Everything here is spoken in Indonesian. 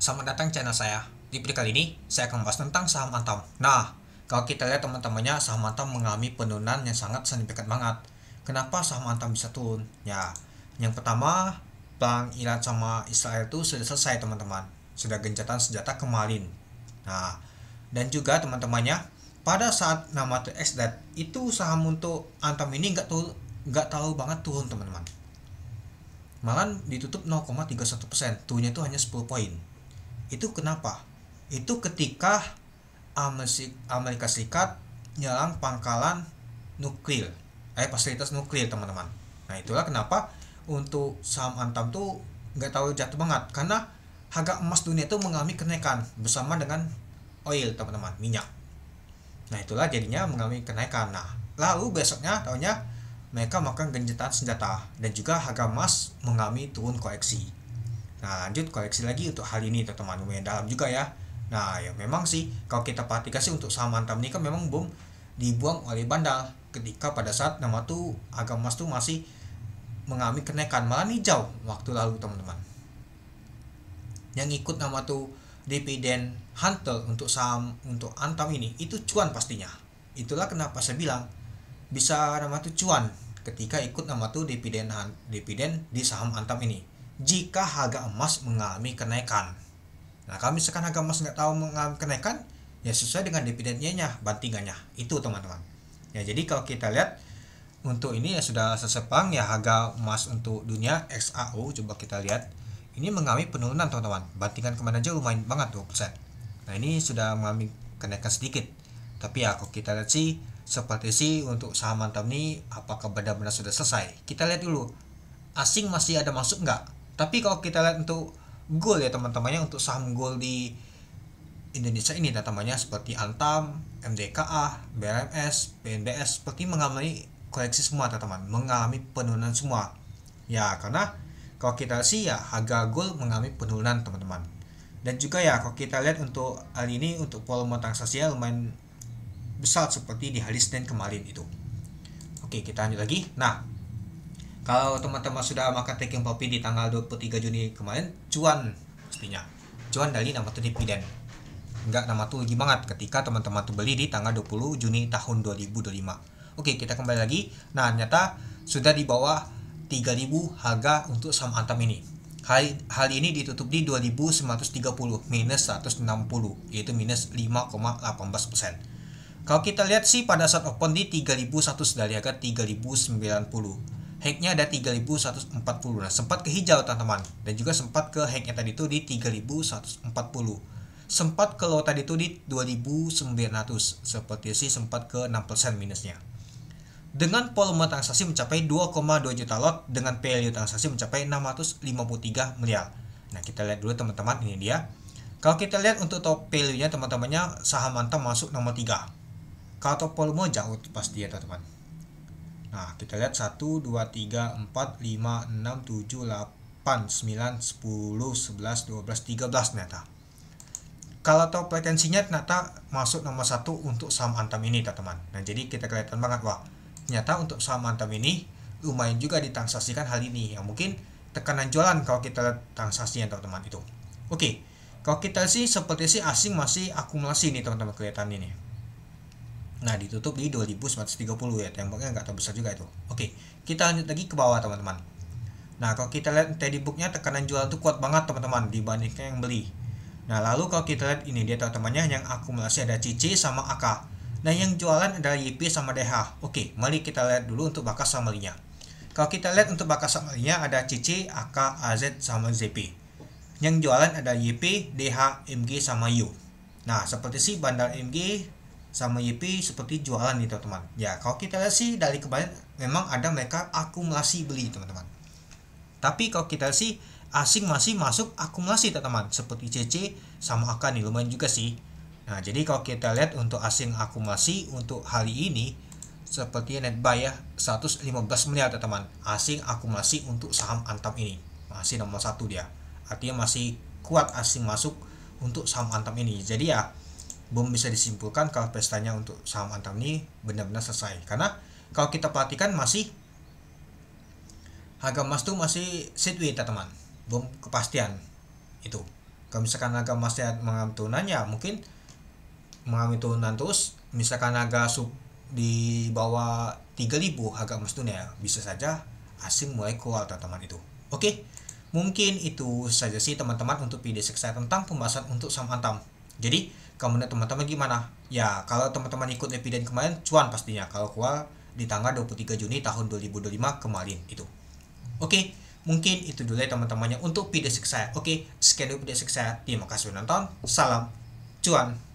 Selamat datang channel saya. Di video kali ini, saya akan membahas tentang saham Antam. Nah, kalau kita lihat teman-temannya, saham Antam mengalami penurunan yang sangat signifikan banget. Kenapa saham Antam bisa turun? Ya, yang pertama, perang Iran sama Israel itu sudah selesai teman-teman. Sudah gencatan senjata kemarin. Nah, dan juga teman-temannya, pada saat nama TXDAT, itu saham untuk Antam ini nggak tahu banget turun teman-teman. Malah ditutup 0,31%, turunnya itu hanya 10 poin. Itu kenapa? Itu ketika Amerika Serikat nyerang pangkalan nuklir, fasilitas nuklir teman-teman. Nah itulah kenapa untuk saham Antam tuh nggak tahu jatuh banget, karena harga emas dunia itu mengalami kenaikan bersama dengan oil teman-teman, minyak. Nah itulah jadinya mengalami kenaikan. Nah lalu besoknya tahunya mereka makan gencatan senjata dan juga harga emas mengalami turun koreksi. Nah lanjut koleksi lagi untuk hal ini teman-teman, lumayan dalam juga ya. Nah ya memang sih kalau kita perhatikan sih untuk saham Antam ini kan memang belum dibuang oleh bandar ketika pada saat nama tuh harga emas tuh masih mengalami kenaikan, malah hijau waktu lalu teman-teman. Yang ikut nama tuh dividen hunter untuk saham untuk Antam ini itu cuan pastinya. Itulah kenapa saya bilang bisa nama tuh cuan ketika ikut nama tuh dividen di saham Antam ini jika harga emas mengalami kenaikan. Nah kalau misalkan harga emas nggak tahu mengalami kenaikan, ya sesuai dengan dividennya bantingannya itu teman-teman. Ya jadi kalau kita lihat untuk ini ya sudah sesepang ya harga emas untuk dunia XAU, coba kita lihat ini mengalami penurunan teman-teman. Bantingan kemana aja lumayan banget 2%. Nah ini sudah mengalami kenaikan sedikit. Tapi ya kalau kita lihat sih seperti sih untuk saham Antam ini apakah benar-benar sudah selesai? Kita lihat dulu asing masih ada masuk nggak. Tapi kalau kita lihat untuk gold ya teman-temannya, untuk saham gold di Indonesia ini teman-temannya seperti Antam, MDKA, BRMS, BNDS seperti mengalami koreksi semua teman-teman, mengalami penurunan semua. Ya karena kalau kita sih ya harga gold mengalami penurunan teman-teman. Dan juga ya kalau kita lihat untuk hari ini untuk volume transaksinya lumayan besar seperti di hari Senin kemarin itu. Oke kita lanjut lagi. Nah kalau teman-teman sudah makan taking profit di tanggal 23 Juni kemarin, cuan pastinya. Cuan dari nama tuh dividen. Enggak nama tuh rugi banget ketika teman-teman tuh beli di tanggal 20 Juni tahun 2025. Oke, kita kembali lagi. Nah, ternyata sudah di bawah 3.000 harga untuk saham Antam ini. Hari ini ditutup di 2.930 minus 160, yaitu minus 5,18%. Kalau kita lihat sih pada saat open di 3.100 dari harga 3.090. Hacknya ada 3140. Nah sempat ke hijau teman-teman, dan juga sempat ke hacknya tadi itu di 3140. Sempat ke low tadi itu di 2900, seperti sih sempat ke 6% minusnya. Dengan volume transaksi mencapai 2,2 juta lot dengan value transaksi mencapai 653 miliar. Nah kita lihat dulu teman-teman, ini dia. Kalau kita lihat untuk top value-nya teman-temannya saham Antam masuk nomor 3. Kalau top volume jauh pasti ya teman-teman. Nah, kita lihat 1, 2, 3, 4, 5, 6, 7, 8, 9, 10, 11, 12, 13 ternyata. Kalau top potensinya ternyata masuk nomor 1 untuk saham Antam ini teman-teman. Nah, jadi kita kelihatan banget wah, ternyata untuk saham Antam ini lumayan juga ditransaksikan hari ini. Yang mungkin tekanan jualan kalau kita lihat transaksinya teman-teman itu. Oke, kalau kita sih seperti sih asing masih akumulasi nih teman-teman kelihatan ini. Nah ditutup di 2930 ya, temboknya nggak terlalu besar juga itu. Oke, kita lanjut lagi ke bawah teman-teman. Nah kalau kita lihat tadi booknya tekanan jual itu kuat banget teman-teman dibandingkan yang beli. Nah lalu kalau kita lihat ini dia teman-temannya yang akumulasi ada CC sama AK. Nah yang jualan adalah YP sama DH. Oke, mari kita lihat dulu untuk bakas summary-nya. Kalau kita lihat untuk bakas summary-nya ada CC, AK, AZ sama ZP. Yang jualan ada YP, DH, MG sama U. Nah seperti sih bandar MG sama YP seperti jualan nih teman-teman. Ya kalau kita lihat sih dari kemarin memang ada mereka akumulasi beli teman-teman. Tapi kalau kita lihat sih asing masih masuk akumulasi teman-teman, seperti CC sama AK nih lumayan juga sih. Nah jadi kalau kita lihat untuk asing akumulasi untuk hari ini seperti net buy ya 115 miliar teman-teman. Asing akumulasi untuk saham Antam ini masih nomor 1 dia. Artinya masih kuat asing masuk untuk saham Antam ini. Jadi ya belum bisa disimpulkan kalau pestanya untuk saham Antam ini benar-benar selesai. Karena kalau kita perhatikan masih harga emas tuh masih sideways teman-teman, belum kepastian itu. Kalau misalkan agak masih mengalami turunan, ya mungkin mengalami turunan terus, misalkan agak di bawah 3.000 harga emas dunia, bisa saja asing mulai keluar teman-teman itu. Oke, mungkin itu saja sih teman-teman untuk video saya tentang pembahasan untuk saham Antam. Jadi kalau menurut teman-teman gimana? Ya kalau teman-teman ikut dividen kemarin, cuan pastinya kalau keluar di tanggal 23 Juni tahun 2025 kemarin itu. Oke, mungkin itu dulu ya teman-temannya untuk video saya. Oke, sekian dulu video saya. Terima kasih sudah nonton. Salam cuan.